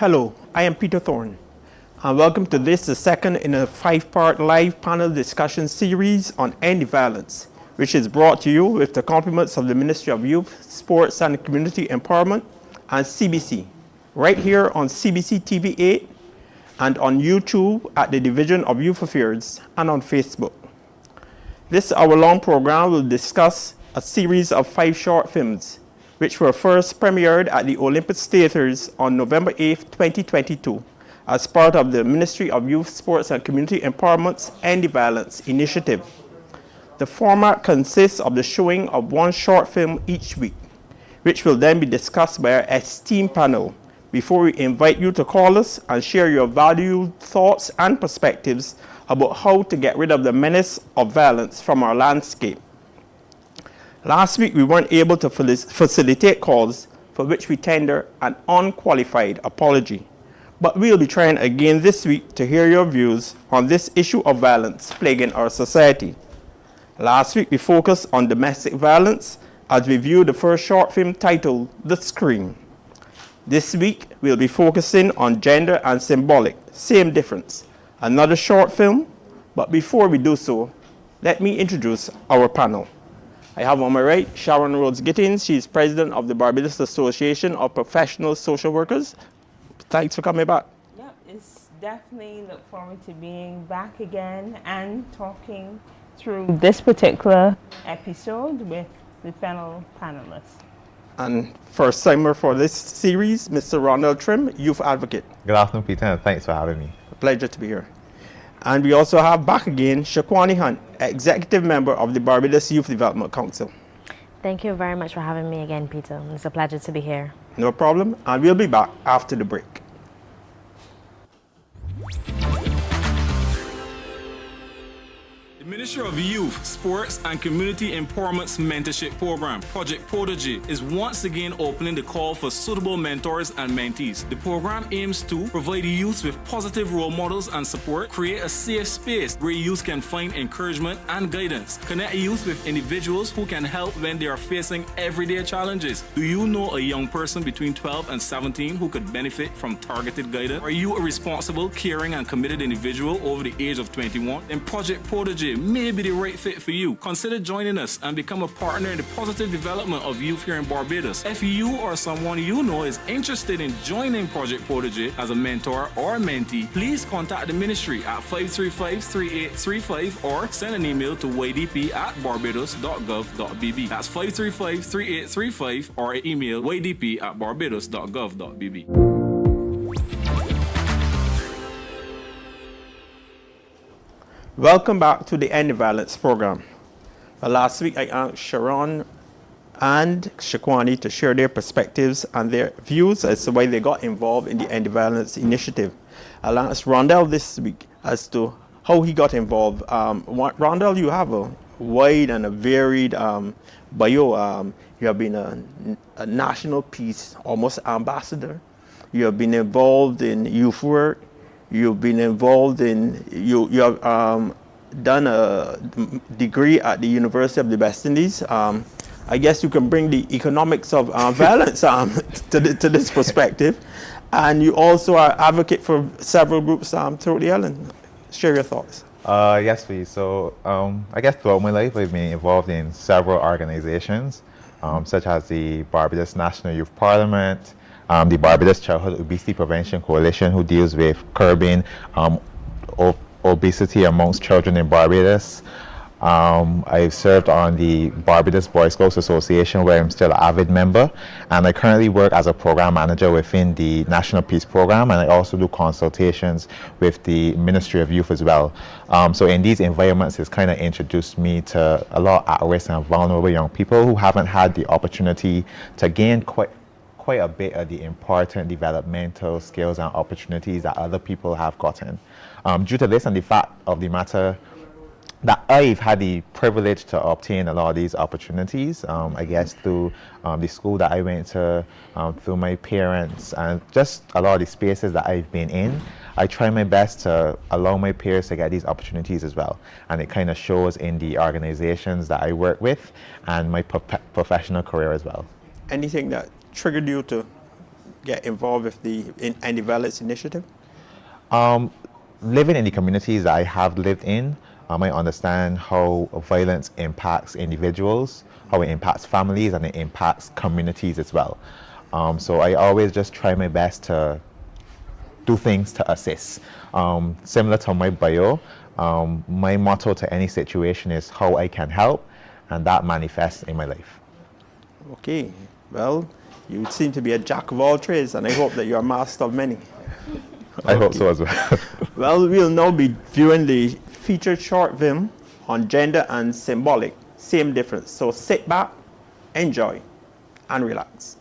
Hello, I am Peter Thorne, and welcome to this, the second in a 5-part live panel discussion series on anti-violence, which is brought to you with the compliments of the Ministry of Youth, Sports and Community Empowerment and CBC, right here on CBC TV 8 and on YouTube at the Division of Youth Affairs and on Facebook. This hour-long program will discuss a series of 5 short films which were first premiered at the Olympus Theatres on November 8, 2022, as part of the Ministry of Youth, Sports and Community Empowerment's Anti-Violence Initiative. The format consists of the showing of one short film each week, which will then be discussed by our esteemed panel before we invite you to call us and share your valued thoughts and perspectives about how to get rid of the menace of violence from our landscape. Last week, we weren't able to facilitate calls, for which we tender an unqualified apology. But we'll be trying again this week to hear your views on this issue of violence plaguing our society. Last week, we focused on domestic violence as we viewed the first short film titled The Scream. This week, we'll be focusing on gender and symbolic, same difference, another short film. But before we do so, let me introduce our panel. I have on my right Sharon Rhodes Gittins. She's president of the Barbados Association of Professional Social Workers. Thanks for coming back. Yep, it's definitely look forward to being back again and talking through this particular episode with the fellow panelists. And first timer for this series, Mr. Ronald Trim, youth advocate. Good afternoon, Peter, and thanks for having me. A pleasure to be here. And we also have back again Shaquani Hunt, executive member of the Barbados Youth Development Council. Thank you very much for having me again, Peter. It's a pleasure to be here. No problem, and we'll be back after the break. The Ministry of Youth, Sports and Community Empowerment's mentorship program, Project Protege, is once again opening the call for suitable mentors and mentees. The program aims to provide youth with positive role models and support, create a safe space where youth can find encouragement and guidance, connect youth with individuals who can help when they are facing everyday challenges. Do you know a young person between 12 and 17 who could benefit from targeted guidance? Are you a responsible, caring and committed individual over the age of 21? Then Project Protege may be the right fit for you. Consider joining us and become a partner in the positive development of youth here in Barbados. If you or someone you know is interested in joining Project Protege as a mentor or mentee, please contact the ministry at 535-3835 or send an email to ydp@barbados.gov.bb. That's 535-3835 or email ydp@barbados.gov.bb. Welcome back to the Anti-Violence program. Last week, I asked Sharon and Shaquani to share their perspectives and their views as to why they got involved in the Anti-Violence Initiative. I'll ask Rondell this week as to how he got involved. Rondell, you have a wide and a varied bio. You have been a national peace almost ambassador. You have been involved in youth work. You've been involved in, you have done a degree at the University of the West Indies. I guess you can bring the economics of violence to this perspective. And you also are advocate for several groups throughout the island. Share your thoughts. Yes, please. So I guess throughout my life, I've been involved in several organizations, such as the Barbados National Youth Parliament, the Barbados Childhood Obesity Prevention Coalition, who deals with curbing obesity amongst children in Barbados. I've served on the Barbados Boy Scouts Association, where I'm still an avid member, and I currently work as a program manager within the National Peace Program, and I also do consultations with the Ministry of Youth as well. So in these environments, it's kind of introduced me to a lot of at-risk and vulnerable young people who haven't had the opportunity to gain quite a bit of the important developmental skills and opportunities that other people have gotten. Due to this and the fact of the matter that I've had the privilege to obtain a lot of these opportunities, I guess through the school that I went to, through my parents, and just a lot of the spaces that I've been in, I try my best to allow my peers to get these opportunities as well. And it kind of shows in the organizations that I work with and my professional career as well. Anything that triggered you to get involved with the Andy Violence Initiative? Living in the communities that I have lived in, I understand how violence impacts individuals, how it impacts families, and it impacts communities as well. So I always just try my best to do things to assist. Similar to my bio, my motto to any situation is how I can help, and that manifests in my life. Okay, well, you seem to be a jack of all trades, and I hope that you're a master of many. I hope so as well. Well, we'll now be viewing the featured short film on gender and symbolic, same difference. So sit back, enjoy, and relax.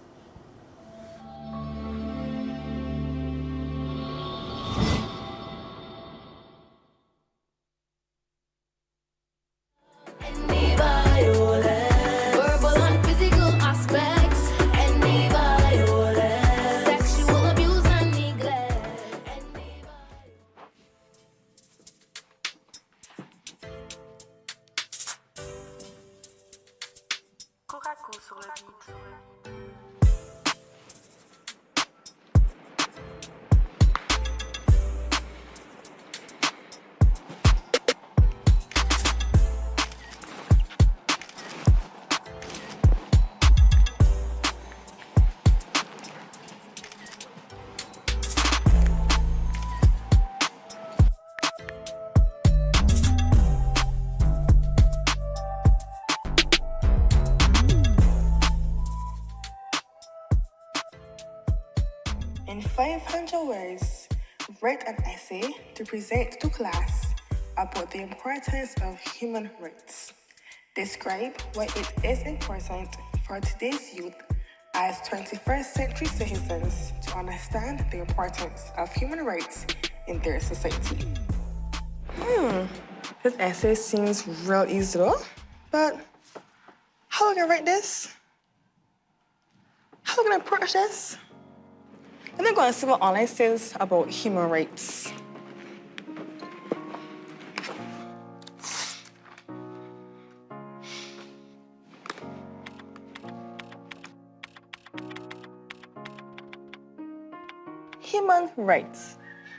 In 500 words, write an essay to present to class about the importance of human rights. Describe why it is important for today's youth as 21st century citizens to understand the importance of human rights in their society. This essay seems real easy though, but how am I gonna write this? How am I gonna approach this? Let me go and see what online says about human rights. Human rights.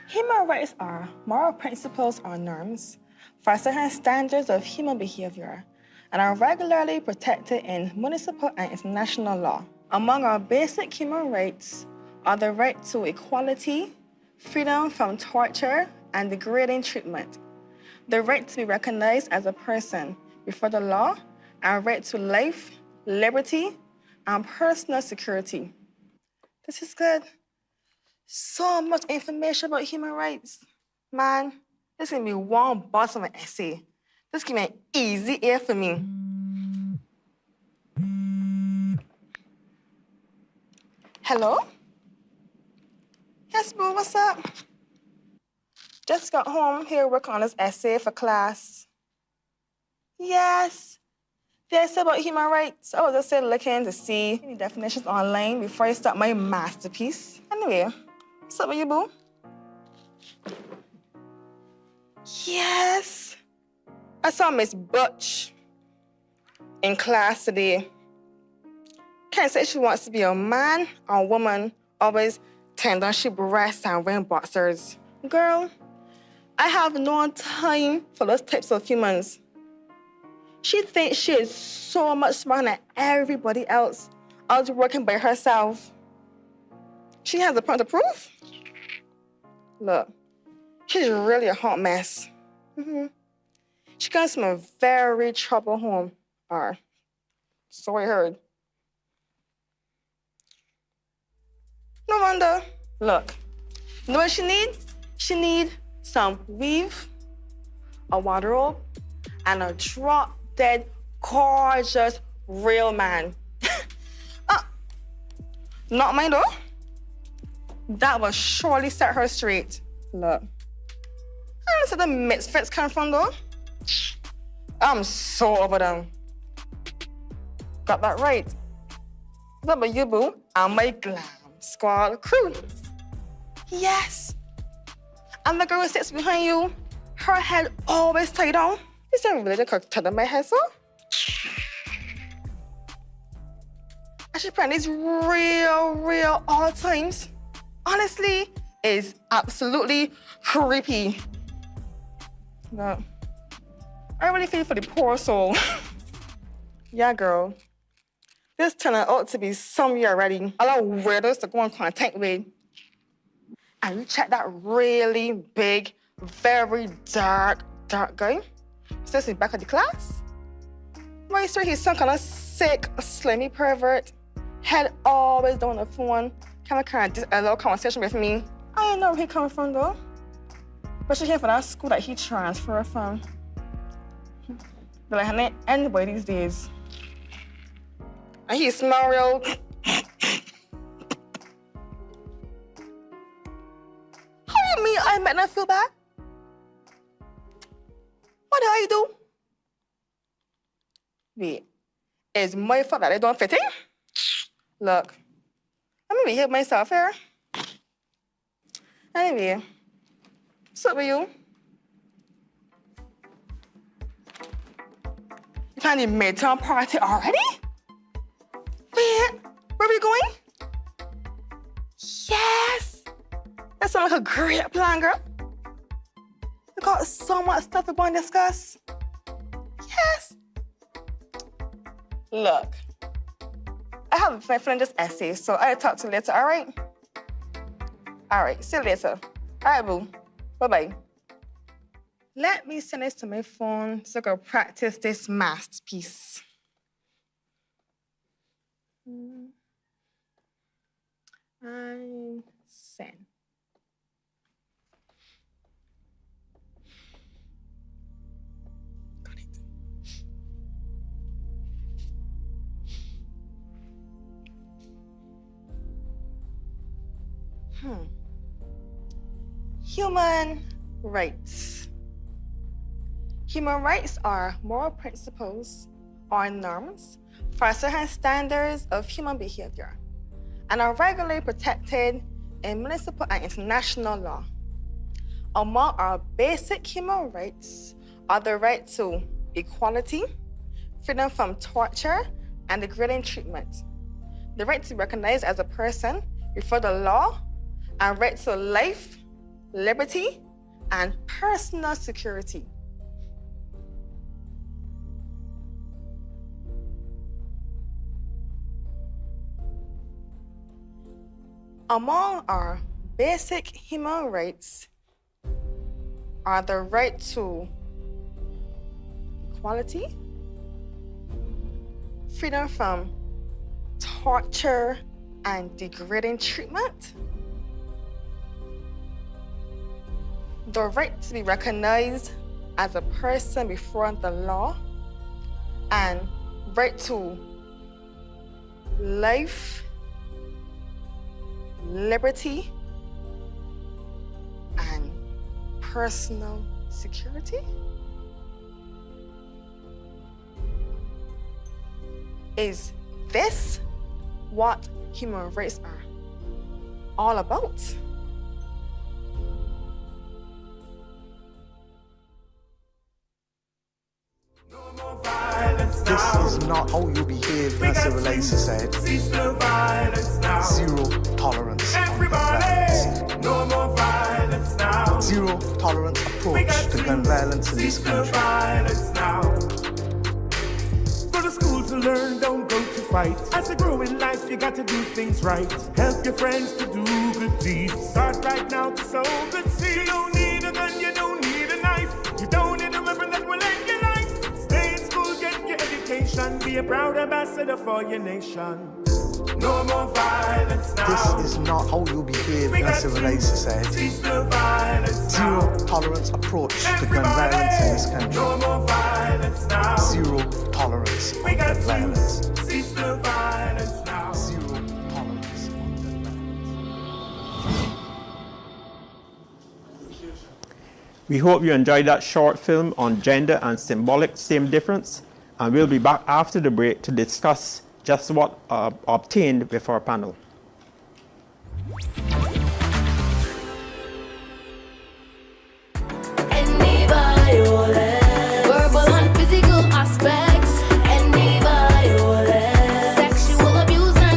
Human rights are moral principles or norms for certain standards of human behavior and are regularly protected in municipal and international law. Among our basic human rights are the right to equality, freedom from torture and degrading treatment, the right to be recognized as a person before the law, and right to life, liberty, and personal security. This is good. So much information about human rights. Man, this is gonna be one boss of an essay. This give me an easy A for me. Hello? Yes, boo, what's up? Just got home, here working on this essay for class. Yes. The essay about human rights. I was just looking to see any definitions online before I start my masterpiece. Anyway, what's up with you, boo? Yes. I saw Miss Butch in class today. Can't say she wants to be a man or a woman, always tend on she breasts and wearing boxers. Girl, I have no time for those types of humans. She thinks she is so much smarter than everybody else, out working by herself. She has a point to prove. Look, she's really a hot mess. She comes from a very troubled home, or so I heard. No wonder. Look, you know what she need? She need some weave, a wardrobe, and a drop-dead, gorgeous, real man. Not mine though. That will surely set her straight. Look. I don't know where the misfits come from though. I'm so over them. Got that right. What about you, boo? And my glam squad crew. Yes. And the girl who sits behind you, her head always tied down. Is that really the cut of my hair, so? And she playing these real all times. Honestly, is absolutely creepy. No. I really feel for the poor soul. Yeah, girl. This turned out to be some year already. A lot of weirdos to go in contact with. And you check that really big, very dark guy. He's back at the class. I swear he's some kind of sick, slimy pervert. Head always down the phone. Kind of a little conversation with me. I don't know where he coming from though. But she came from that school that he transferred from. But like, her name anybody these days. And he smell real. How you mean I make them feel bad? What did I do? Wait, it's my fault that I don't fit in? Look, let me behave myself here. Anyway, what's up with you? You planning the midterm party already? Wait, where we going? Yes! That sounds like a great plan, girl. We got so much stuff we're going to discuss. Yes! Look, I have my friend this essay, so I'll talk to you later, all right? All right, see you later. All right, boo. Bye-bye. Let me send this to my phone so I can practice this masterpiece. And send. Got it. Human rights. Human rights are moral principles or norms for certain standards of human behavior and are regularly protected in municipal and international law. Among our basic human rights are the right to equality, freedom from torture and degrading treatment, the right to be recognized as a person before the law, and right to life, liberty, and personal security. Among our basic human rights are the right to equality, freedom from torture and degrading treatment, the right to be recognized as a person before the law, and right to life, liberty, and personal security? Is this what human rights are all about? This is not how you behave in a civilized society. Zero tolerance of violence. No more violence now. Zero tolerance approach to gun violence in this country. Go to school to learn, don't go to fight. As you grow in life, you got to do things right. Help your friends to do good deeds. Start right now to sow good seeds. You don't need a gun, you don't need a knife. You don't need a weapon that will end your life. Stay in school, get your education. Be a proud ambassador for your nation. No more violence now. This is not how you behave in a civilized society. Zero tolerance approach to gun violence in this country. No more violence now. Zero tolerance of gun violence. Cease the violence now. Zero tolerance of gun violence. We hope you enjoyed that short film on gender and symbolic same difference, and we'll be back after the break to discuss just what obtained with our panel. Any violence, verbal and physical aspects. Any violence, sexual abuse and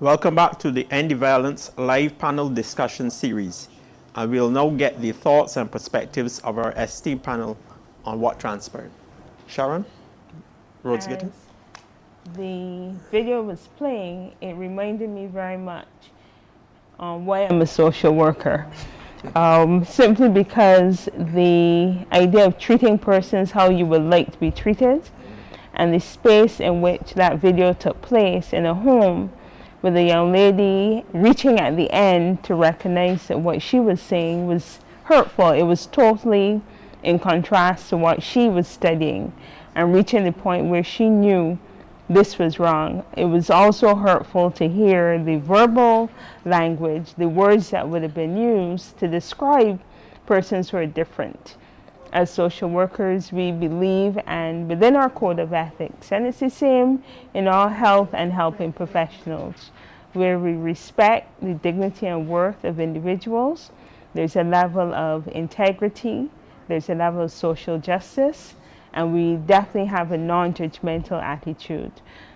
Welcome back to the End Violence live panel discussion series. And we'll now get the thoughts and perspectives of our esteemed panel on what transpired. Sharon, Rhodes Gittin. The video was playing, it reminded me very much why I'm a social worker. Simply because the idea of treating persons how you would like to be treated, and the space in which that video took place in a home with a young lady reaching at the end to recognize that what she was saying was hurtful. It was totally in contrast to what she was studying, and reaching the point where she knew this was wrong. It was also hurtful to hear the verbal language, the words that would have been used to describe persons who are different. As social workers, we believe and within our code of ethics, and it's the same in all health and helping professionals, where we respect the dignity and worth of individuals. There's a level of integrity, there's a level of social justice, and we definitely have a non-judgmental attitude.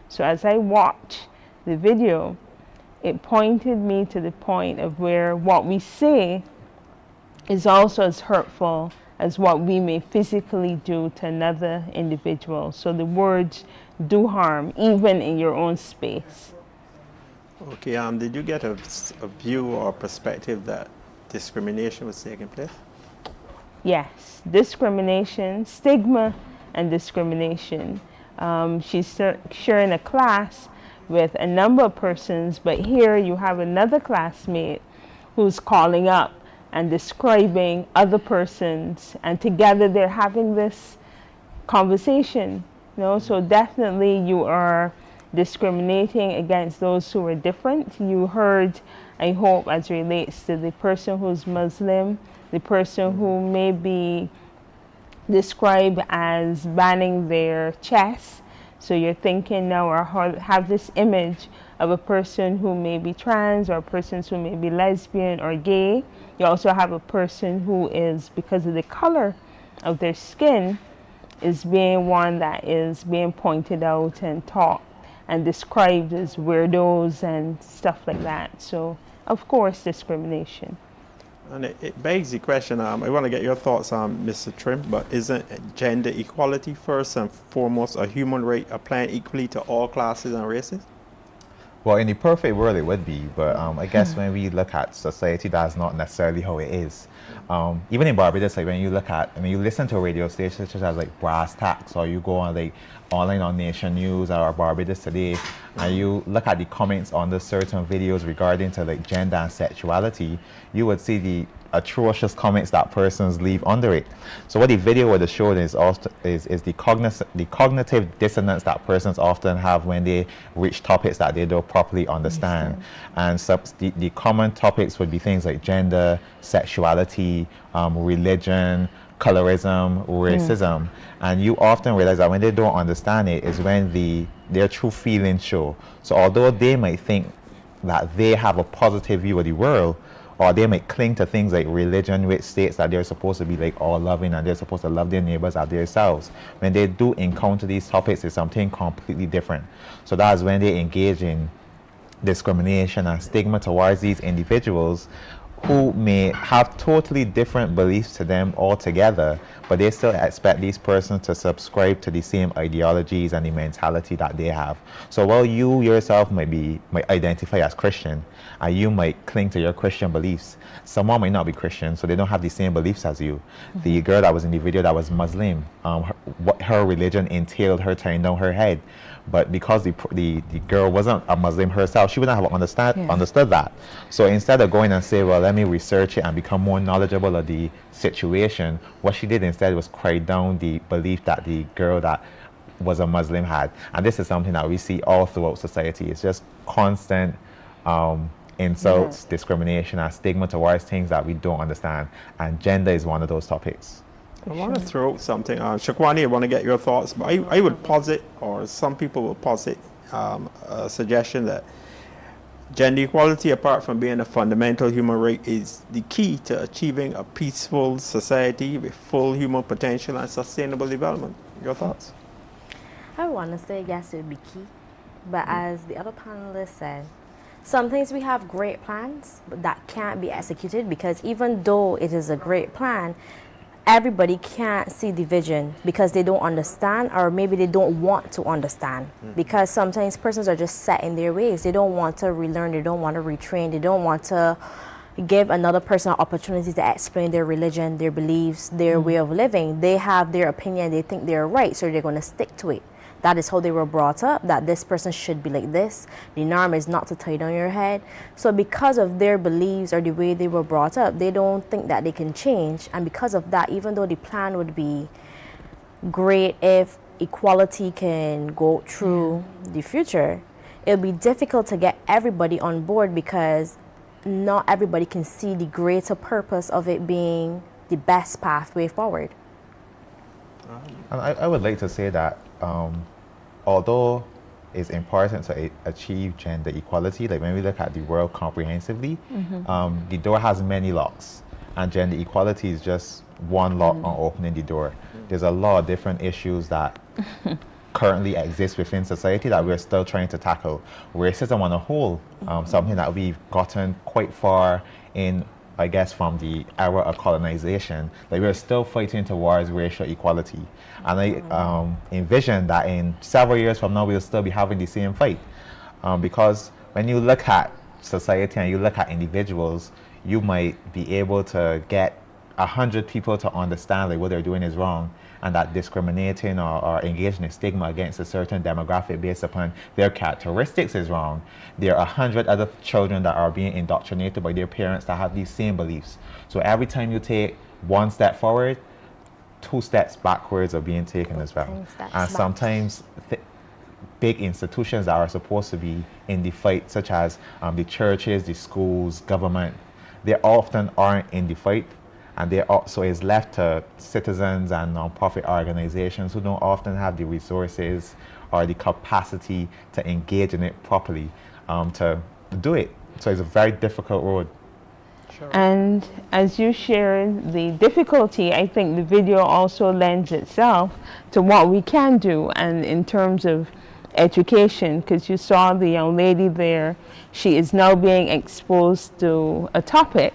So as I watched the video, it pointed me to the point of where what we say is also as hurtful as what we may physically do to another individual. So the words do harm, even in your own space. Okay, did you get a view or perspective that discrimination was taking place? Yes, discrimination, stigma, and discrimination. She's sharing a class with a number of persons, but here you have another classmate who's calling up and describing other persons, and together they're having this conversation. So definitely you are discriminating against those who are different. You heard, I hope, as relates to the person who's Muslim, the person who may be described as banning their chest. So you're thinking now, or have this image of a person who may be trans, or persons who may be lesbian or gay. You also have a person who is, because of the color of their skin, is being one that is being pointed out and taught and described as weirdos and stuff like that. So, of course, discrimination. And it begs the question, I want to get your thoughts on Mr. Trim, but isn't gender equality first and foremost a human right applying equally to all classes and races? Well, in the perfect world, it would be, but I guess when we look at society, that's not necessarily how it is. Even in Barbados, like when you listen to radio stations such as like Brass Tacks, or you go on like online on Nation News or Barbados Today, and you look at the comments on the certain videos regarding to like gender and sexuality, you would see the atrocious comments that persons leave under it. So what the video would have shown is the cognitive dissonance that persons often have when they reach topics that they don't properly understand. And the common topics would be things like gender, sexuality, religion, colorism, racism. And you often realize that when they don't understand it is when their true feelings show. So although they might think that they have a positive view of the world, or they might cling to things like religion, which states that they're supposed to be like all loving and they're supposed to love their neighbors as themselves. When they do encounter these topics, it's something completely different. So that's when they engage in discrimination and stigma towards these individuals who may have totally different beliefs to them altogether, but they still expect these persons to subscribe to the same ideologies and the mentality that they have. So while you yourself might identify as Christian, and you might cling to your Christian beliefs, someone might not be Christian, so they don't have the same beliefs as you. The girl that was in the video that was Muslim, what her religion entailed her tying down her head. But because the girl wasn't a Muslim herself, she wouldn't have understood that. So instead of going and say, well, let me research it and become more knowledgeable of the situation, what she did instead was cry down the belief that the girl that was a Muslim had. And this is something that we see all throughout society. It's just constant insults, discrimination, and stigma towards things that we don't understand. And gender is one of those topics. I want to throw out something. Shakwani, I want to get your thoughts, but I would posit, or some people will posit, a suggestion that gender equality, apart from being a fundamental human right, is the key to achieving a peaceful society with full human potential and sustainable development. Your thoughts? I want to say yes, it would be key. But as the other panelists said, Sometimes we have great plans, but that can't be executed because even though it is a great plan, everybody can't see the vision because they don't understand, or maybe they don't want to understand. Because sometimes persons are just set in their ways. They don't want to relearn, they don't want to retrain, they don't want to give another person an opportunity to explain their religion, their beliefs, their way of living. They have their opinion, they think they're right, so they're going to stick to it. That is how they were brought up, that this person should be like this. The norm is not to tie down your head. So because of their beliefs or the way they were brought up, they don't think that they can change. And because of that, even though the plan would be great if equality can go through the future, it'll be difficult to get everybody on board because not everybody can see the greater purpose of it being the best pathway forward. And I would like to say that although it's important to achieve gender equality, like when we look at the world comprehensively, the door has many locks, and gender equality is just one lock on opening the door. There's a lot of different issues that currently exist within society that we're still trying to tackle. Racism on a whole, something that we've gotten quite far in, I guess, from the era of colonization. Like, we're still fighting towards racial equality. And I envision that in several years from now, we'll still be having the same fight. Because when you look at society and you look at individuals, you might be able to get 100 people to understand like what they're doing is wrong, and that discriminating or engaging in stigma against a certain demographic based upon their characteristics is wrong. There are 100 other children that are being indoctrinated by their parents that have these same beliefs. So every time you take one step forward, 2 steps backwards are being taken as well. And sometimes big institutions that are supposed to be in the fight, such as the churches, the schools, government, they often aren't in the fight. And they also is left to citizens and non-profit organizations who don't often have the resources or the capacity to engage in it properly to do it. So it's a very difficult road. Sure. And as you shared the difficulty, I think the video also lends itself to what we can do, and in terms of education, because you saw the young lady there, she is now being exposed to a topic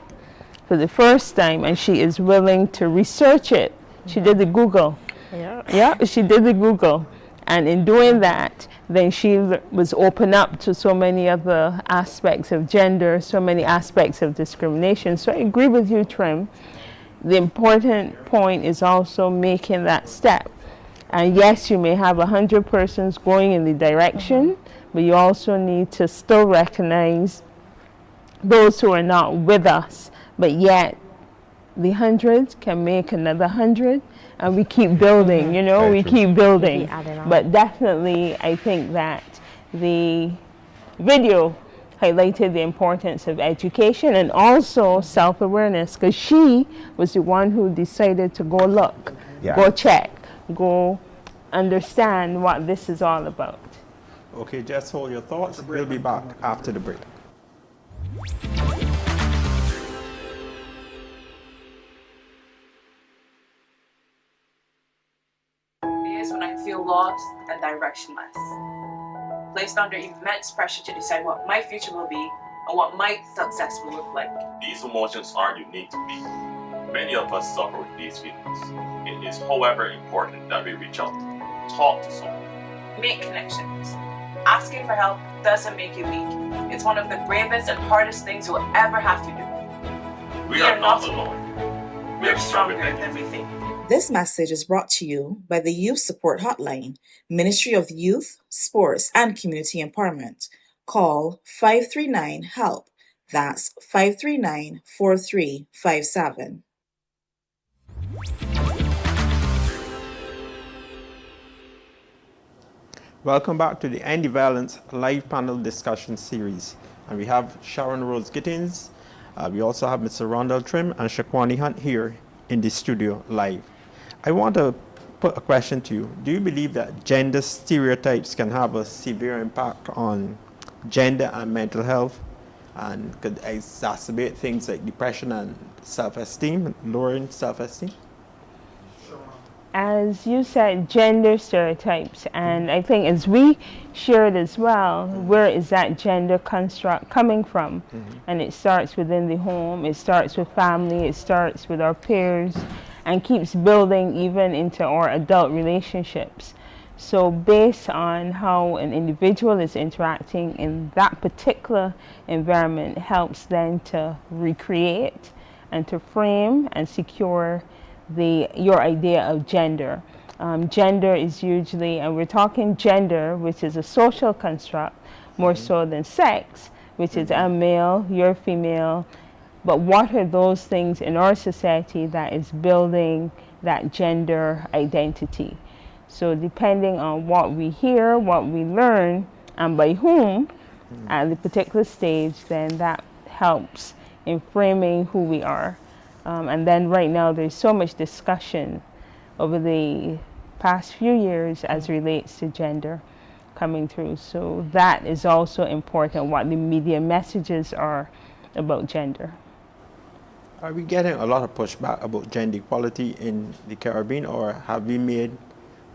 for the first time, and she is willing to research it. She did the Google. Yeah, she did the Google. And in doing that, then she was open up to so many other aspects of gender, so many aspects of discrimination. So I agree with you, Trim. The important point is also making that step. And yes, you may have 100 persons going in the direction, but you also need to still recognize those who are not with us. But yet, the 100 can make another 100, and we keep building, you know, we keep building. But definitely, I think that the video highlighted the importance of education and also self-awareness, because she was the one who decided to go look, go check, go understand what this is all about. Okay, just hold your thoughts. We'll be back after the break. When I feel lost and directionless, placed under immense pressure to decide what my future will be and what my success will look like. These emotions aren't unique to me. Many of us suffer with these feelings. It is, however, important that we reach out, talk to someone. Make connections. Asking for help doesn't make you weak. It's one of the bravest and hardest things you'll ever have to do. We are not alone. We're stronger than we think. This message is brought to you by the Youth Support Hotline, Ministry of Youth, Sports, and Community Empowerment. Call 539-HELP. That's 539-4357. Welcome back to the Andy Valence live panel discussion series. And we have Sharon Rose Gittins. We also have Mr. Rondell Trim and Shaquani Hunt here in the studio live. I want to put a question to you. Do you believe that gender stereotypes can have a severe impact on gender and mental health and could exacerbate things like depression and self-esteem, lowering self-esteem? As you said, gender stereotypes, and I think as we shared as well, where is that gender construct coming from? And it starts within the home, it starts with family, it starts with our peers, and keeps building even into our adult relationships. So based on how an individual is interacting in that particular environment helps then to recreate and to frame and secure your idea of gender. Gender is usually, and we're talking gender, which is a social construct, more so than sex, which is I'm male, you're female. But what are those things in our society that is building that gender identity? So depending on what we hear, what we learn, and by whom at the particular stage, then that helps in framing who we are. And then right now there's so much discussion over the past few years as relates to gender coming through. So that is also important, what the media messages are about gender. Are we getting a lot of pushback about gender equality in the Caribbean, or have we made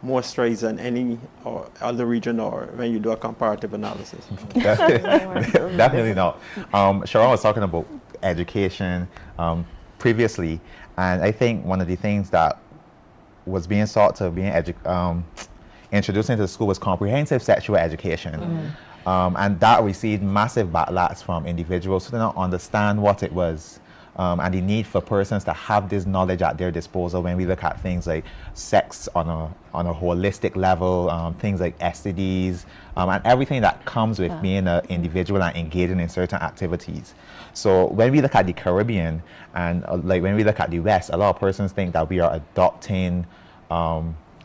more strides than any or other region, or when you do a comparative analysis? Definitely not. Sharon was talking about education previously, and I think one of the things that was being sought to be introduced into the school was comprehensive sexual education. And that received massive backlash from individuals who did not understand what it was. And the need for persons to have this knowledge at their disposal when we look at things like sex on a holistic level, things like STDs, and everything that comes with being an individual and engaging in certain activities. So when we look at the Caribbean and like when we look at the West, a lot of persons think that we are adopting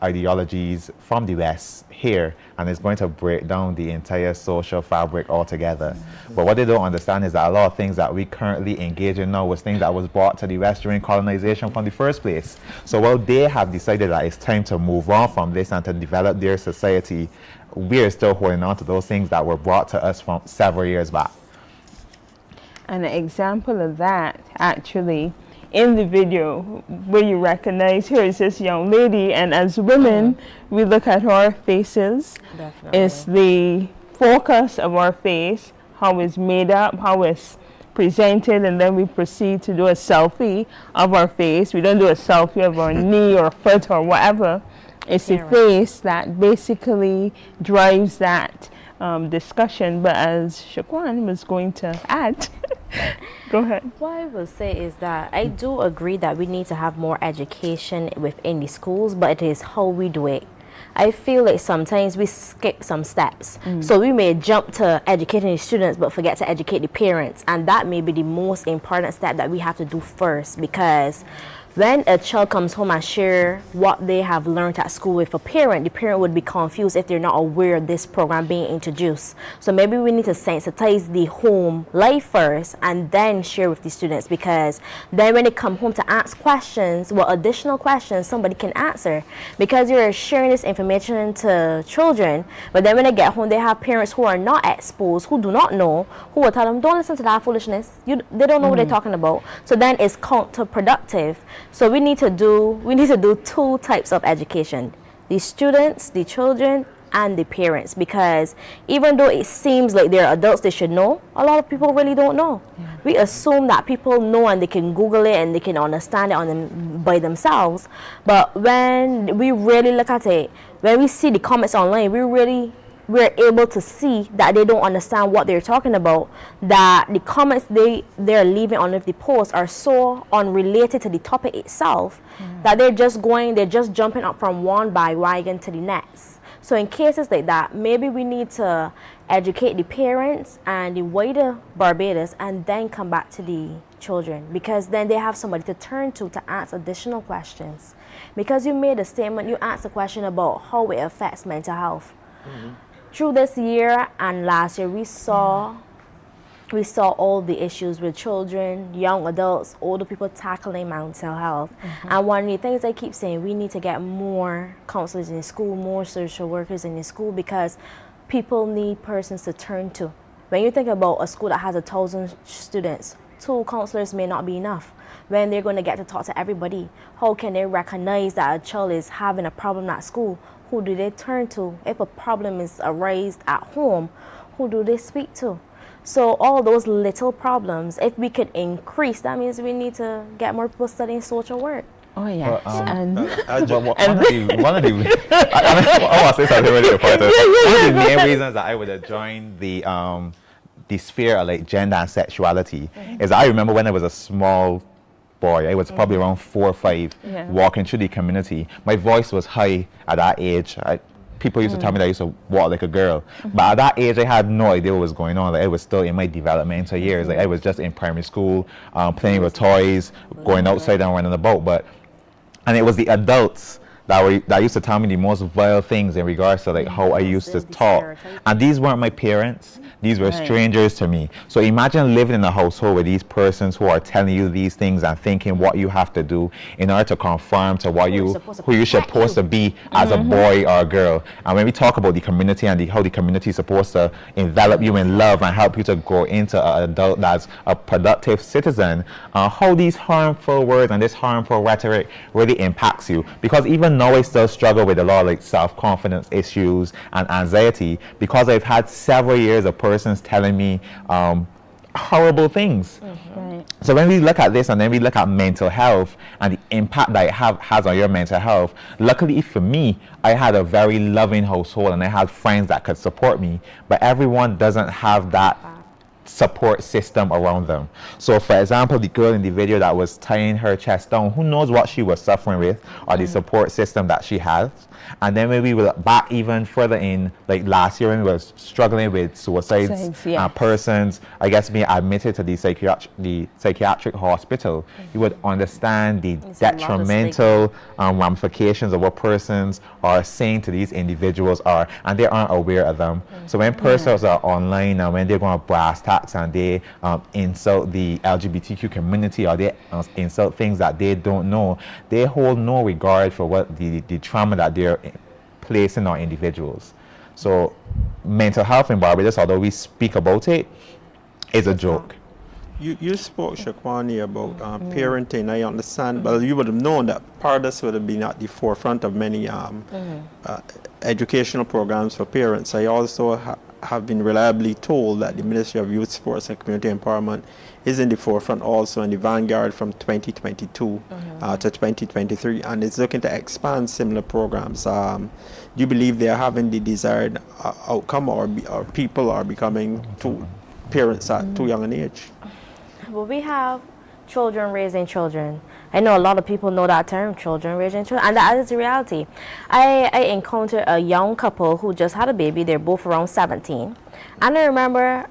ideologies from the West here, and it's going to break down the entire social fabric altogether. But what they don't understand is that a lot of things that we currently engage in now was things that was brought to the West during colonization from the first place. So while they have decided that it's time to move on from this and to develop their society, we are still holding on to those things that were brought to us from several years back. An example of that, actually, in the video, where you recognize here is this young lady, and as women, we look at our faces. Definitely. It's the focus of our face, how it's made up, how it's presented, and then we proceed to do a selfie of our face. We don't do a selfie of our knee or foot or whatever. It's the face that basically drives that discussion. But as Shaquan was going to add, go ahead. What I will say is that I do agree that we need to have more education within the schools, but it is how we do it. I feel like sometimes we skip some steps. So we may jump to educating the students but forget to educate the parents, and that may be the most important step that we have to do first, because when a child comes home and share what they have learned at school with a parent, the parent would be confused if they're not aware of this program being introduced. So maybe we need to sensitize the home life first and then share with the students, because then when they come home to ask questions, well, additional questions, somebody can answer. Because you're sharing this information to children, but then when they get home, they have parents who are not exposed, who do not know, who will tell them, don't listen to that foolishness. They don't know what they're talking about. So then it's counterproductive. So we need to do two types of education: the students, the children, and the parents. Because even though it seems like they're adults, they should know, a lot of people really don't know. We assume that people know and they can Google it and they can understand it by themselves. But when we really look at it, when we see the comments online, we're able to see that they don't understand what they're talking about, that the comments they're leaving on the posts are so unrelated to the topic itself, that they're just jumping up from one bandwagon to the next. So in cases like that, maybe we need to educate the parents and the wider Barbados and then come back to the children, because then they have somebody to turn to ask additional questions. Because you made a statement, you asked a question about how it affects mental health. Through this year and last year, we saw all the issues with children, young adults, older people tackling mental health. And one of the things I keep saying, we need to get more counselors in the school, more social workers in the school, because people need persons to turn to. When you think about a school that has 1,000 students, 2 counselors may not be enough. When they're going to get to talk to everybody, how can they recognize that a child is having a problem at school? Who do they turn to? If a problem is raised at home, who do they speak to? So all those little problems, if we could increase, that means we need to get more people studying social work. Oh yeah, and I want to say something really important. One of the main reasons that I would have joined the sphere of like gender and sexuality is I remember when I was a small boy, I was probably around 4 or 5, walking through the community. My voice was high at that age. People used to tell me that I used to walk like a girl, but at that age I had no idea what was going on. Like, I was still in my developmental years. Like, I was just in primary school, playing with toys, going outside and running about. And it was the adults that used to tell me the most vile things in regards to like how I used to talk. And these weren't my parents. These were strangers to me. So imagine living in a household with these persons who are telling you these things and thinking what you have to do in order to conform to what who you're supposed to be as a boy or a girl. And when we talk about the community and how the community is supposed to envelop you in love and help you to grow into an adult that's a productive citizen, how these harmful words and this harmful rhetoric really impacts you. Because even now I still struggle with a lot of like self-confidence issues and anxiety because I've had several years of persons telling me horrible things. So when we look at this and then we look at mental health and the impact that it has on your mental health, luckily for me, I had a very loving household and I had friends that could support me, but everyone doesn't have that support system around them. So for example, the girl in the video that was tying her chest down, who knows what she was suffering with or the support system that she has. And then when we were back even further in like last year when we were struggling with suicides, persons, I guess, being admitted to the psychiatric hospital, you would understand the detrimental ramifications of what persons are saying to these individuals are, and they aren't aware of them. So when persons are online and when they're going to brass tacks and they insult the LGBTQ community or they insult things that they don't know, they hold no regard for what the trauma that they're placing on individuals. So mental health in Barbados, although we speak about it, is a joke. You spoke, Shakwani, about parenting. I understand, but you would have known that Barbados would have been at the forefront of many educational programs for parents. I also have been reliably told that the Ministry of Youth, Sports and Community Empowerment is in the forefront, also in the vanguard from 2022 to 2023, and is looking to expand similar programs. Do you believe they are having the desired outcome, or people are becoming parents at too young an age? Well, we have children raising children. I know a lot of people know that term, children raising children, and that is the reality. I encountered a young couple who just had a baby. They're both around 17. And I remember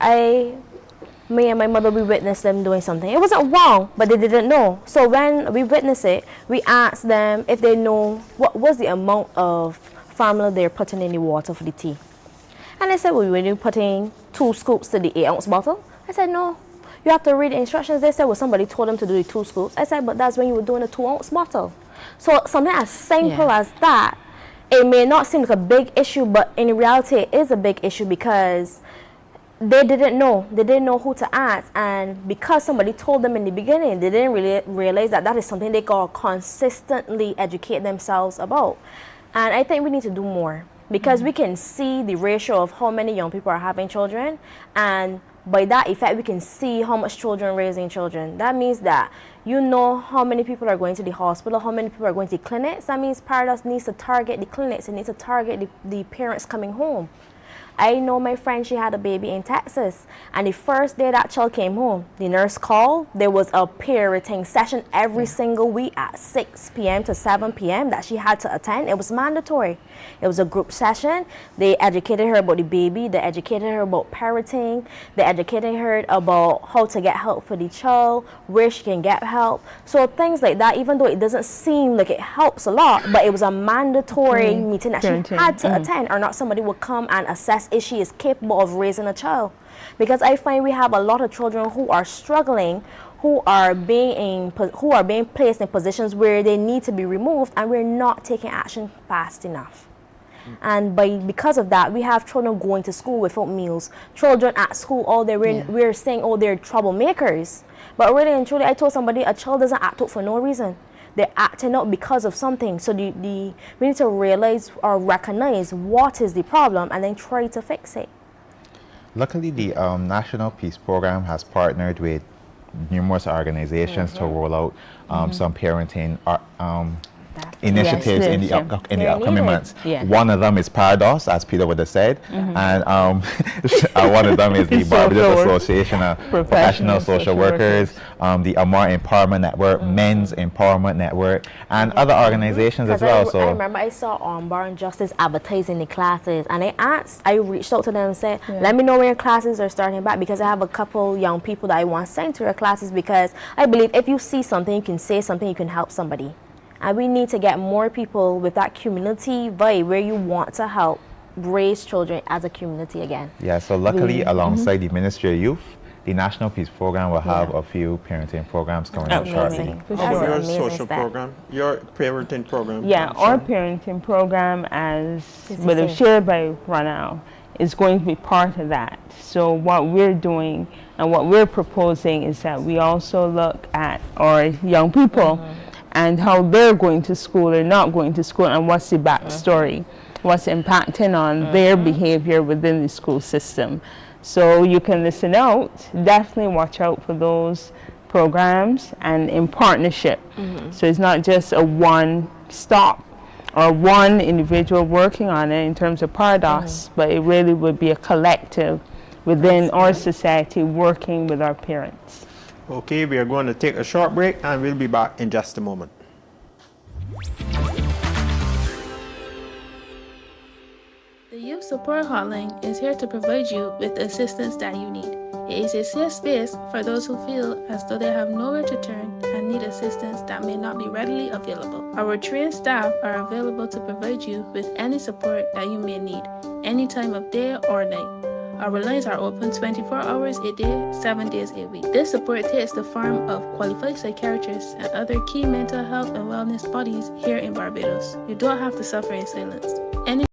me and my mother, we witnessed them doing something. It wasn't wrong, but they didn't know. So when we witnessed it, we asked them if they know what was the amount of formula they're putting in the water for the tea. And they said, well, when you're putting 2 scoops to the 8-ounce bottle. I said, no. You have to read the instructions. They said, well, somebody told them to do the 2 scoops. I said, but that's when you were doing a 2-ounce bottle. So something as simple as that, it may not seem like a big issue, but in reality, it is a big issue because they didn't know. They didn't know who to ask. And because somebody told them in the beginning, they didn't really realize that that is something they gotta consistently educate themselves about. And I think we need to do more because we can see the ratio of how many young people are having children, and by that effect, we can see how much children raising children. That means that you know how many people are going to the hospital, how many people are going to clinics. That means Paradise needs to target the clinics. It needs to target the parents coming home. I know my friend, she had a baby in Texas, and the first day that child came home, the nurse called. There was a parenting session every single week at 6 p.m. to 7 p.m. that she had to attend. It was mandatory. It was a group session. They educated her about the baby. They educated her about parenting. They educated her about how to get help for the child, where she can get help. So things like that, even though it doesn't seem like it helps a lot, but it was a mandatory meeting that she had to attend, or not somebody would come and assess if she is capable of raising a child. Because I find we have a lot of children who are struggling, who are being placed in positions where they need to be removed, and we're not taking action fast enough. And because of that, we have children going to school without meals. Children at school, we're saying, oh, they're troublemakers. But really and truly, I told somebody a child doesn't act out for no reason. They're acting out because of something. So we need to realize or recognize what is the problem and then try to fix it. Luckily, the National Peace Program has partnered with numerous organizations to roll out some parenting initiatives in the upcoming months. Yeah. One of them is Parados, as Peter would have said, and one of them is the Barbados Association of Professional Social Workers, the Amar Empowerment Network, Men's Empowerment Network, and other organizations as well. I remember I saw Bar and Justice advertising the classes, and I reached out to them and said, let me know when your classes are starting back, because I have a couple young people that I want sent to your classes, because I believe if you see something, you can say something, you can help somebody. And we need to get more people with that community vibe where you want to help raise children as a community again. Yeah, so luckily alongside the Ministry of Youth, the National Peace Program will have a few parenting programs coming up shortly. Your social program, your parenting program. Yeah, our parenting program, as would have shared by Ronald, is going to be part of that. So what we're doing and what we're proposing is that we also look at our young people and how they're going to school or not going to school, and what's the backstory, what's impacting on their behavior within the school system. So you can listen out, definitely watch out for those programs, and in partnership. So it's not just a one stop or one individual working on it in terms of Parados, but it really would be a collective within our society working with our parents. Okay, we are going to take a short break and we'll be back in just a moment. The Youth Support Hotline is here to provide you with the assistance that you need. It is a safe space for those who feel as though they have nowhere to turn and need assistance that may not be readily available. Our trained staff are available to provide you with any support that you may need, any time of day or night. Our lines are open 24 hours a day, 7 days a week. This support takes the form of qualified psychiatrists and other key mental health and wellness bodies here in Barbados. You don't have to suffer in silence. Any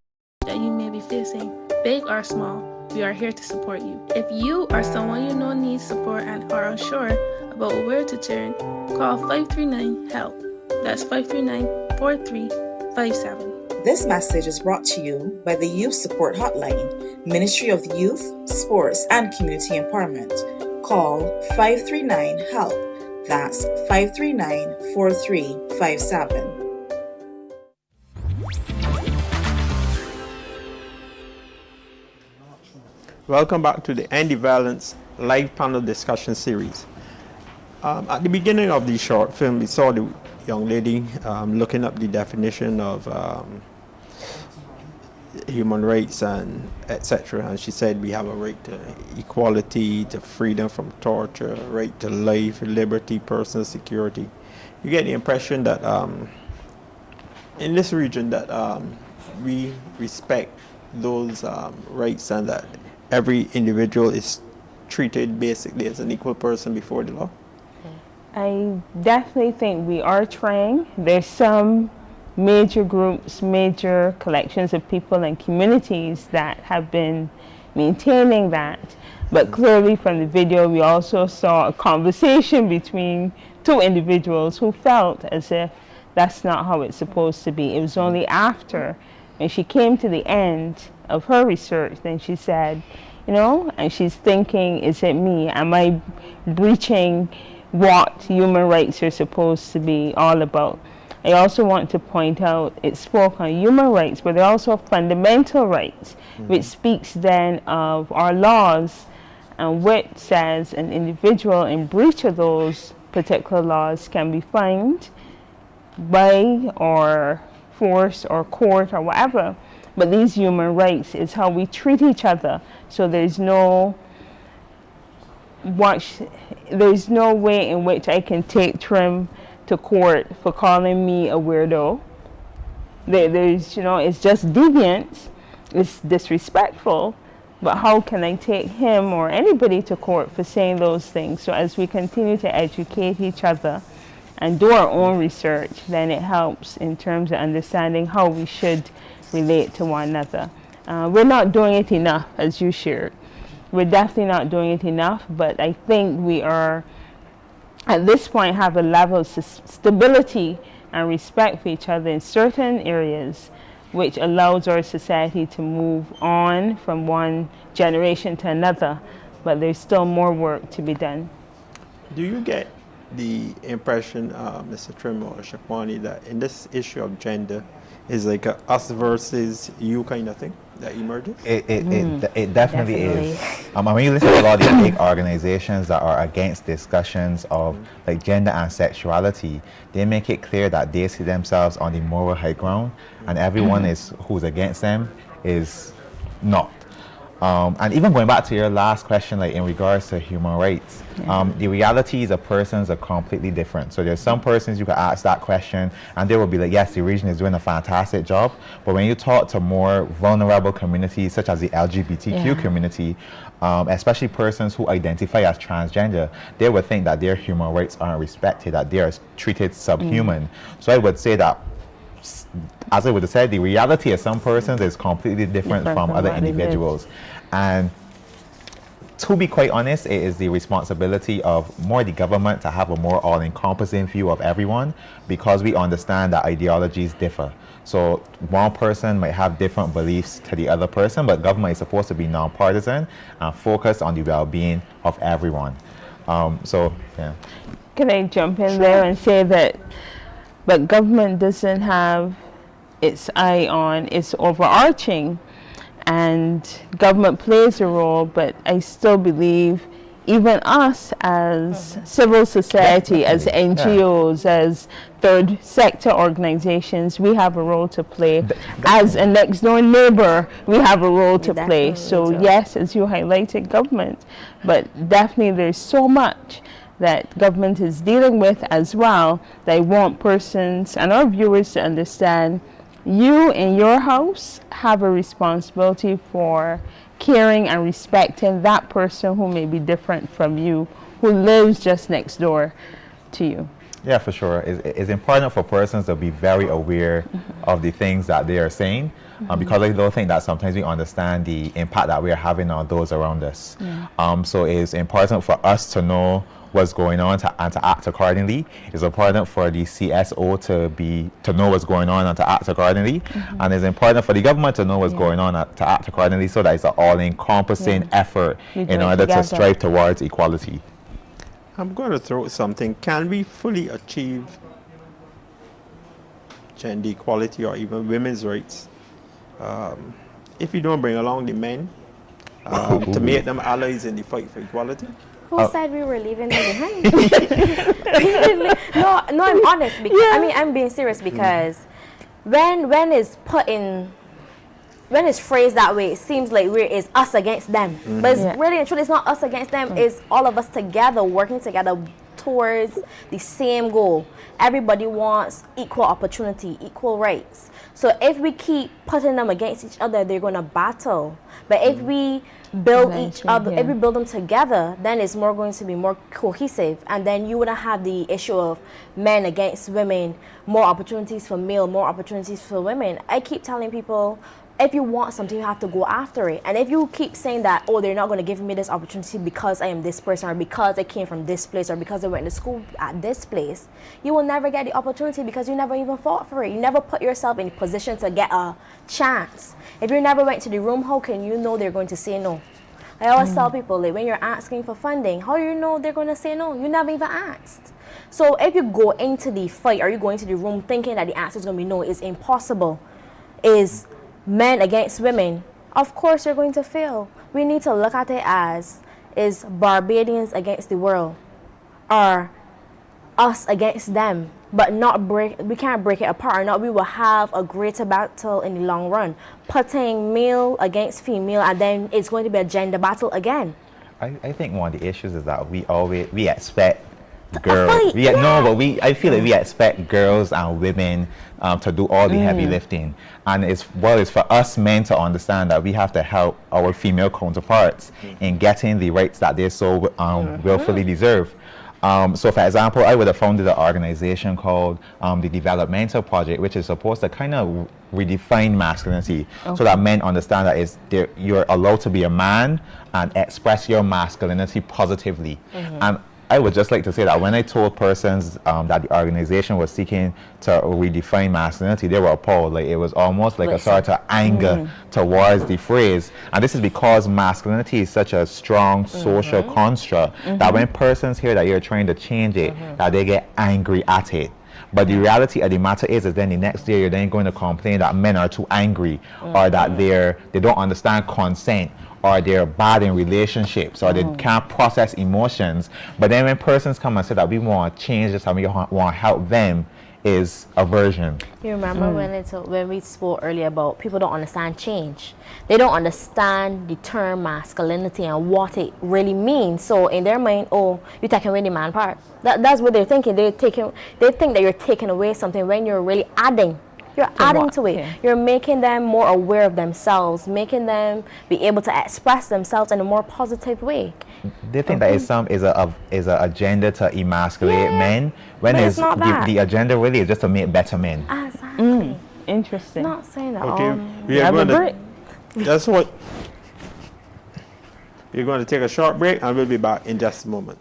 that you may be facing, big or small, we are here to support you. If you or someone you know needs support and are unsure about where to turn, call 539-HELP. That's 539-4357. This message is brought to you by the Youth Support Hotline, Ministry of Youth, Sports and Community Empowerment. Call 539-HELP. That's 539-4357. Welcome back to the Anti Violence live panel discussion series. At the beginning of the short film, we saw the young lady looking up the definition of human rights and etc. And she said we have a right to equality, to freedom from torture, right to life, liberty, personal security. You get the impression that in this region that we respect those rights, and that every individual is treated basically as an equal person before the law? I definitely think we are trying. There's some major groups, major collections of people and communities that have been maintaining that. But clearly from the video, we also saw a conversation between two individuals who felt as if that's not how it's supposed to be. It was only after, when she came to the end of her research, then she said, you know, and she's thinking, is it me? Am I breaching what human rights are supposed to be all about? I also want to point out it spoke on human rights, but there are also fundamental rights, which speaks then of our laws, and which says an individual in breach of those particular laws can be fined by or force or court or whatever. But these human rights is how we treat each other. So there's no way in which I can take Trim to court for calling me a weirdo. There's, you know, it's just deviant, it's disrespectful, but how can I take him or anybody to court for saying those things? So as we continue to educate each other and do our own research, then it helps in terms of understanding how we should relate to one another. We're not doing it enough, as you shared. We're definitely not doing it enough, but I think we are at this point have a level of stability and respect for each other in certain areas, which allows our society to move on from one generation to another, but there's still more work to be done. Do you get the impression, Mr. Trim or Shakwani, that in this issue of gender is like a us versus you kind of thing that emerges? It definitely is. When you listen to a lot of these big organizations that are against discussions of like gender and sexuality, they make it clear that they see themselves on the moral high ground, and everyone who's against them is not. And even going back to your last question, like in regards to human rights, the realities of persons are completely different. So there's some persons you can ask that question and they will be like, yes, the region is doing a fantastic job. But when you talk to more vulnerable communities, such as the LGBTQ community, especially persons who identify as transgender, they would think that their human rights aren't respected, that they are treated subhuman. So I would say that, as I would have said, the reality of some persons is completely different from other individuals. And to be quite honest, it is the responsibility of more the government to have a more all-encompassing view of everyone, because we understand that ideologies differ. So one person might have different beliefs to the other person, but government is supposed to be non-partisan and focus on the well-being of everyone. Can I jump in there and say that, but government doesn't have its eye on its overarching, and government plays a role, but I still believe even us as civil society, as NGOs, as third sector organizations, we have a role to play. As a next door neighbor, we have a role to play. So yes, as you highlighted, government, but definitely there's so much that government is dealing with as well, that I want persons and our viewers to understand. You in your house have a responsibility for caring and respecting that person who may be different from you, who lives just next door to you. Yeah, for sure. It's important for persons to be very aware of the things that they are saying, because I don't think that sometimes we understand the impact that we are having on those around us. So it's important for us to know what's going on and to act accordingly. It's important for the CSO to know what's going on and to act accordingly. And it's important for the government to know what's going on and to act accordingly, so that it's an all-encompassing effort in order to strive towards equality. I'm going to throw something. Can we fully achieve gender equality or even women's rights if you don't bring along the men to make them allies in the fight for equality? Who said we were leaving them behind? No, I'm honest. Because, I mean, I'm being serious, because when it's phrased that way, it seems like it's us against them. But it's really and truly, it's not us against them. It's all of us together, working together towards the same goal. Everybody wants equal opportunity, equal rights. So if we keep putting them against each other, they're going to battle. But if we build each other, if we build them together, then it's going to be more cohesive, and then you wouldn't have the issue of men against women, more opportunities for male, more opportunities for women. I keep telling people, if you want something, you have to go after it. And if you keep saying that, oh, they're not going to give me this opportunity because I am this person, or because I came from this place, or because I went to school at this place, you will never get the opportunity, because you never even fought for it. You never put yourself in a position to get a chance. If you never went to the room, how can you know they're going to say no? I always tell people, like, when you're asking for funding, how do you know they're going to say no? You never even asked. So if you go into the fight, or you go into the room thinking that the answer is going to be no, it's impossible, is men against women, of course you're going to fail. We need to look at it as, is Barbadians against the world, or us against them, but we can't break it apart, or not we will have a greater battle in the long run, putting male against female, and then it's going to be a gender battle again. I think one of the issues is that we expect girls. I feel like we expect girls and women to do all the heavy lifting, and it's for us men to understand that we have to help our female counterparts in getting the rights that they so willfully deserve. So for example, I would have founded an organization called the Developmental Project, which is supposed to kind of redefine masculinity, so that men understand that you're allowed to be a man and express your masculinity positively. And I would just like to say that when I told persons that the organization was seeking to redefine masculinity, they were appalled. Like, it was almost like a sort of anger towards the phrase. And this is because masculinity is such a strong social construct that when persons hear that you're trying to change it, that they get angry at it. But the reality of the matter is then the next day you're then going to complain that men are too angry, or that they don't understand consent, or they're bad in relationships, or they can't process emotions. But then when persons come and say that we want to change this and we want to help them, is aversion. You remember when we spoke earlier about people don't understand change. They don't understand the term masculinity and what it really means. So in their mind, oh, you're taking away the man part. That's what they're thinking. They think that you're taking away something when you're really adding. You're adding to it. Yeah. You're making them more aware of themselves, making them be able to express themselves in a more positive way. They think that is a agenda to emasculate men, when it's not that. The agenda really is just to make better men. Exactly. Interesting. Not saying that. Okay, we are going to. That's what. We're going to take a short break, and we'll be back in just a moment.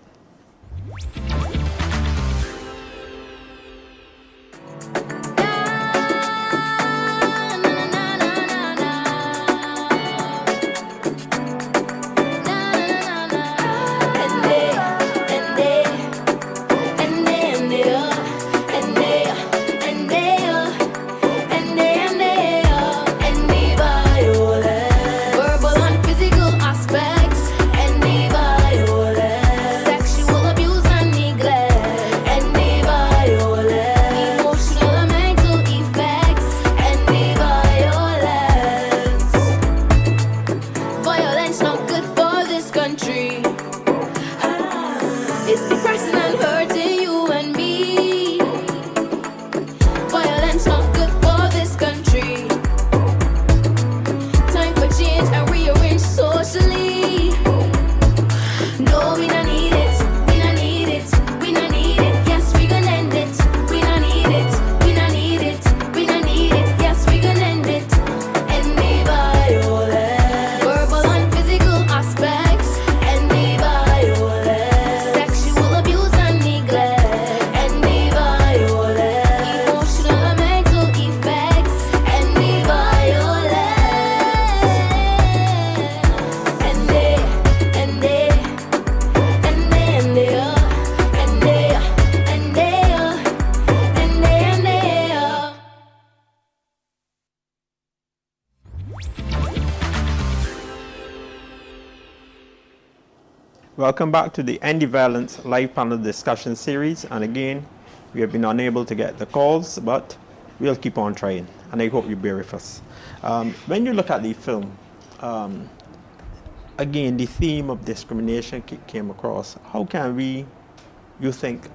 Welcome back to the End Violence live panel discussion series. And again, we have been unable to get the calls, but we'll keep on trying. And I hope you bear with us. When you look at the film, again, the theme of discrimination came across. How can we, you think,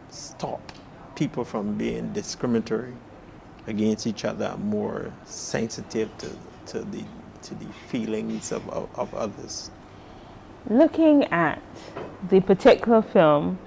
stop people from being discriminatory against each other, more sensitive to the feelings of others? Looking at the particular film,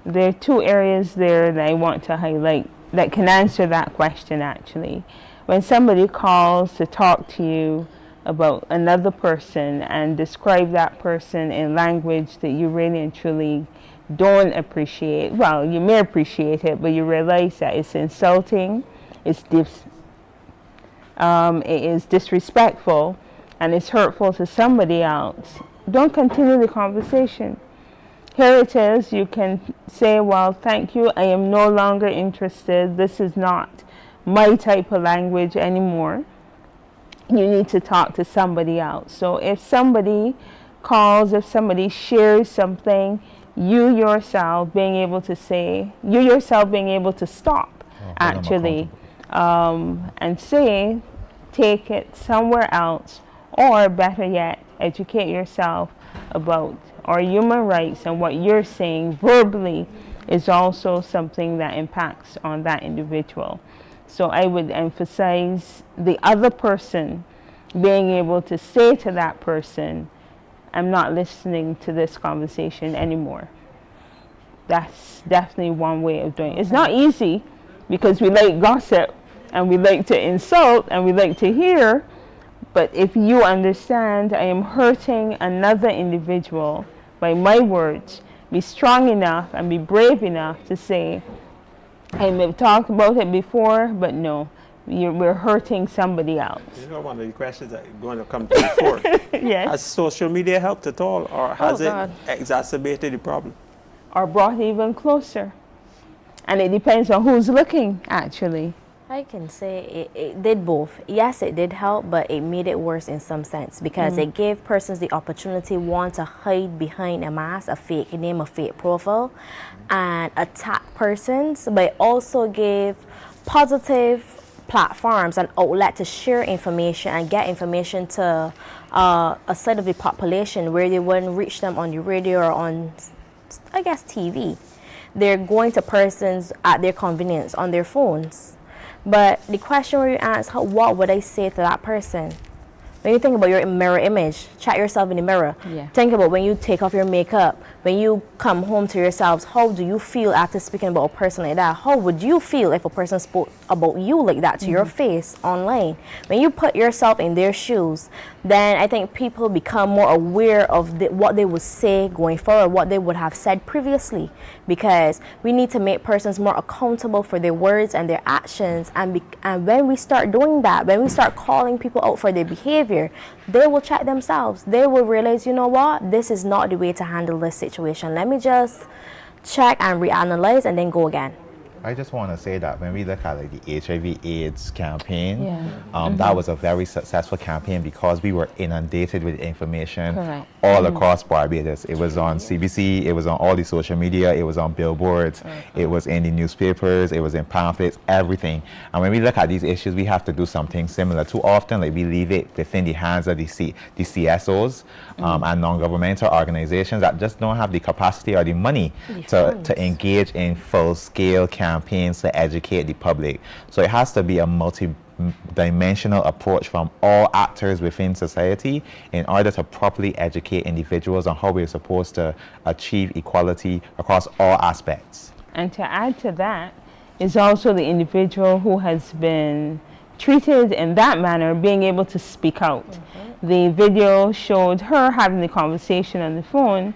there are two areas there that I want to highlight that can answer that question actually. When somebody calls to talk to you about another person and describe that person in language that you really and truly don't appreciate, well, you may appreciate it, but you realize that it's insulting, it is disrespectful, and it's hurtful to somebody else, don't continue the conversation. Here it is, you can say, well, thank you, I am no longer interested, this is not my type of language anymore. You need to talk to somebody else. So if somebody calls, if somebody shares something, you yourself being able to stop actually and say, take it somewhere else, or better yet, educate yourself about our human rights, and what you're saying verbally is also something that impacts on that individual. So I would emphasize the other person being able to say to that person, I'm not listening to this conversation anymore. That's definitely one way of doing it. It's not easy because we like gossip and we like to insult and we like to hear, but if you understand I am hurting another individual by my words, be strong enough and be brave enough to say, hey, we've talked about it before, but no, we're hurting somebody else. You know, one of the questions that are going to come to the fore. Yes. Has social media helped at all, or has God. it exacerbated the problem? Or brought even closer. And it depends on who's looking, actually. I can say it did both. Yes, it did help, but it made it worse in some sense because it gave persons the opportunity, one, to hide behind a mask, a fake name, a fake profile, and attack persons, but it also gave positive platforms and outlet to share information and get information to a side of the population where they wouldn't reach them on the radio or on, I guess, TV. They're going to persons at their convenience on their phones. But the question where you ask, what would I say to that person? When you think about your mirror image, check yourself in the mirror. Yeah. Think about when you take off your makeup, when you come home to yourselves, how do you feel after speaking about a person like that? How would you feel if a person spoke about you like that to your face online? When you put yourself in their shoes, then I think people become more aware of what they would say going forward, what they would have said previously, because we need to make persons more accountable for their words and their actions. And when we start doing that, when we start calling people out for their behavior, they will check themselves. They will realize, you know what, this is not the way to handle this situation. Let me just check and reanalyze and then go again. I just want to say that when we look at like the HIV/AIDS campaign, that was a very successful campaign because we were inundated with information all across Barbados. It was on CBC, it was on all the social media, it was on billboards, it was in the newspapers, it was in pamphlets, everything. And when we look at these issues, we have to do something similar. Too often, like we leave it within the hands of the CSOs and non-governmental organizations that just don't have the capacity or the money to engage in full-scale campaigns to educate the public. So it has to be a multi-dimensional approach from all actors within society in order to properly educate individuals on how we're supposed to achieve equality across all aspects. And to add to that is also the individual who has been treated in that manner being able to speak out. The video showed her having the conversation on the phone,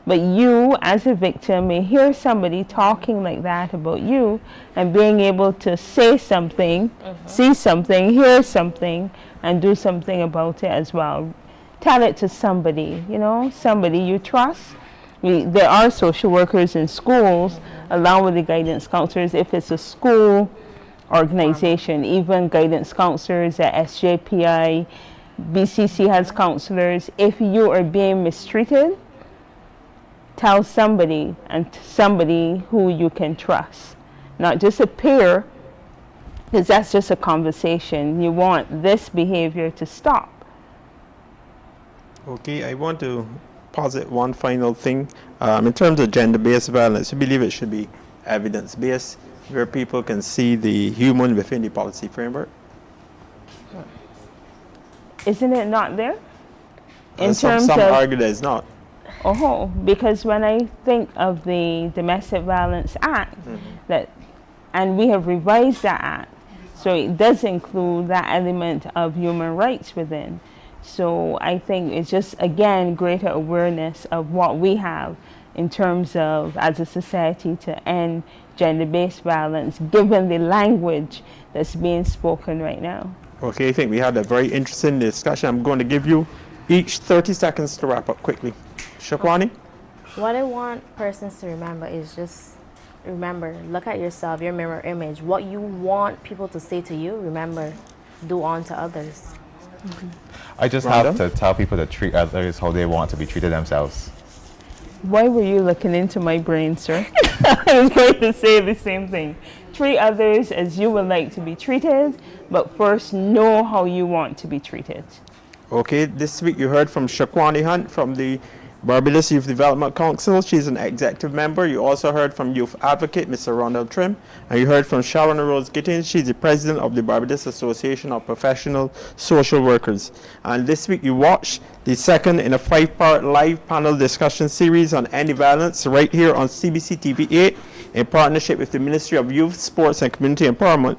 but you, as a victim, may hear somebody talking like that about you and being able to say something, see something, hear something, and do something about it as well. Tell it to somebody, you know, somebody you trust. There are social workers in schools, along with the guidance counselors, if it's a school organization, even guidance counselors at SJPI, BCC has counselors. If you are being mistreated, tell somebody, and somebody who you can trust. Not just a peer, because that's just a conversation. You want this behavior to stop. Okay, I want to posit one final thing. In terms of gender-based violence, we believe it should be evidence-based, where people can see the human within the policy framework. Isn't it not there? In some terms of argue that it's not. Oh, because when I think of the Domestic Violence Act, and we have revised that act, so it does include that element of human rights within. So I think it's just, again, greater awareness of what we have in terms of, as a society, to end gender-based violence, given the language that's being spoken right now. Okay, I think we had a very interesting discussion. I'm going to give you each 30 seconds to wrap up quickly. Shakwani? What I want persons to remember is just remember, look at yourself, your mirror image. What you want people to say to you, remember, do unto others. I just have to tell people to treat others how they want to be treated themselves. Why were you looking into my brain, sir? I was going to say the same thing. Treat others as you would like to be treated, but first know how you want to be treated. Okay, this week you heard from Shakwani Hunt from the Barbados Youth Development Council. She's an executive member. You also heard from Youth Advocate, Mr. Ronald Trim. And you heard from Sharon Rose Gittins. She's the president of the Barbados Association of Professional Social Workers. And this week you watched the second in a 5-part live panel discussion series on anti-violence right here on CBC TV 8 in partnership with the Ministry of Youth, Sports and Community Empowerment.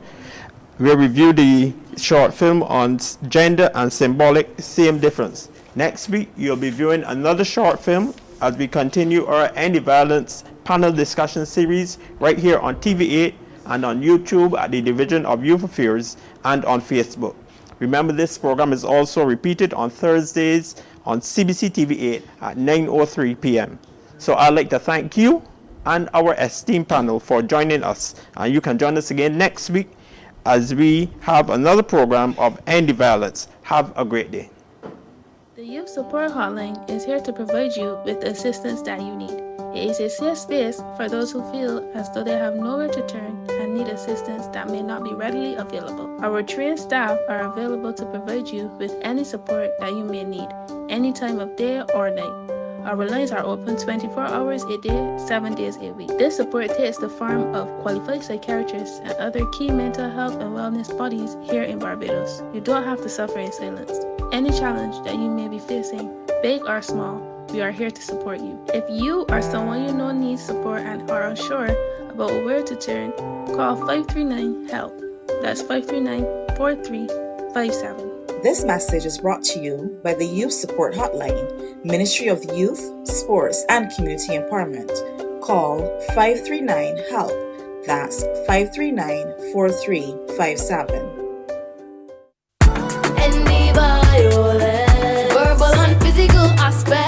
We reviewed the short film on gender and symbolic, same difference. Next week, you'll be viewing another short film as we continue our anti-violence panel discussion series right here on TV8 and on YouTube at the Division of Youth Affairs and on Facebook. Remember, this program is also repeated on Thursdays on CBC TV8 at 9:03 p.m. So I'd like to thank you and our esteemed panel for joining us. And you can join us again next week as we have another program of anti-violence. Have a great day. The Youth Support Hotline is here to provide you with the assistance that you need. It is a safe space for those who feel as though they have nowhere to turn and need assistance that may not be readily available. Our trained staff are available to provide you with any support that you may need, any time of day or night. Our lines are open 24 hours a day, 7 days a week. This support takes the form of qualified psychiatrists and other key mental health and wellness bodies here in Barbados. You don't have to suffer in silence. Any challenge that you may be facing, big or small, we are here to support you. If you or someone you know needs support and are unsure about where to turn, call 539-HELP. That's 539-4357. This message is brought to you by the Youth Support Hotline, Ministry of Youth, Sports and Community Empowerment. Call 539-HELP. That's 539-4357. Verbal and physical aspect.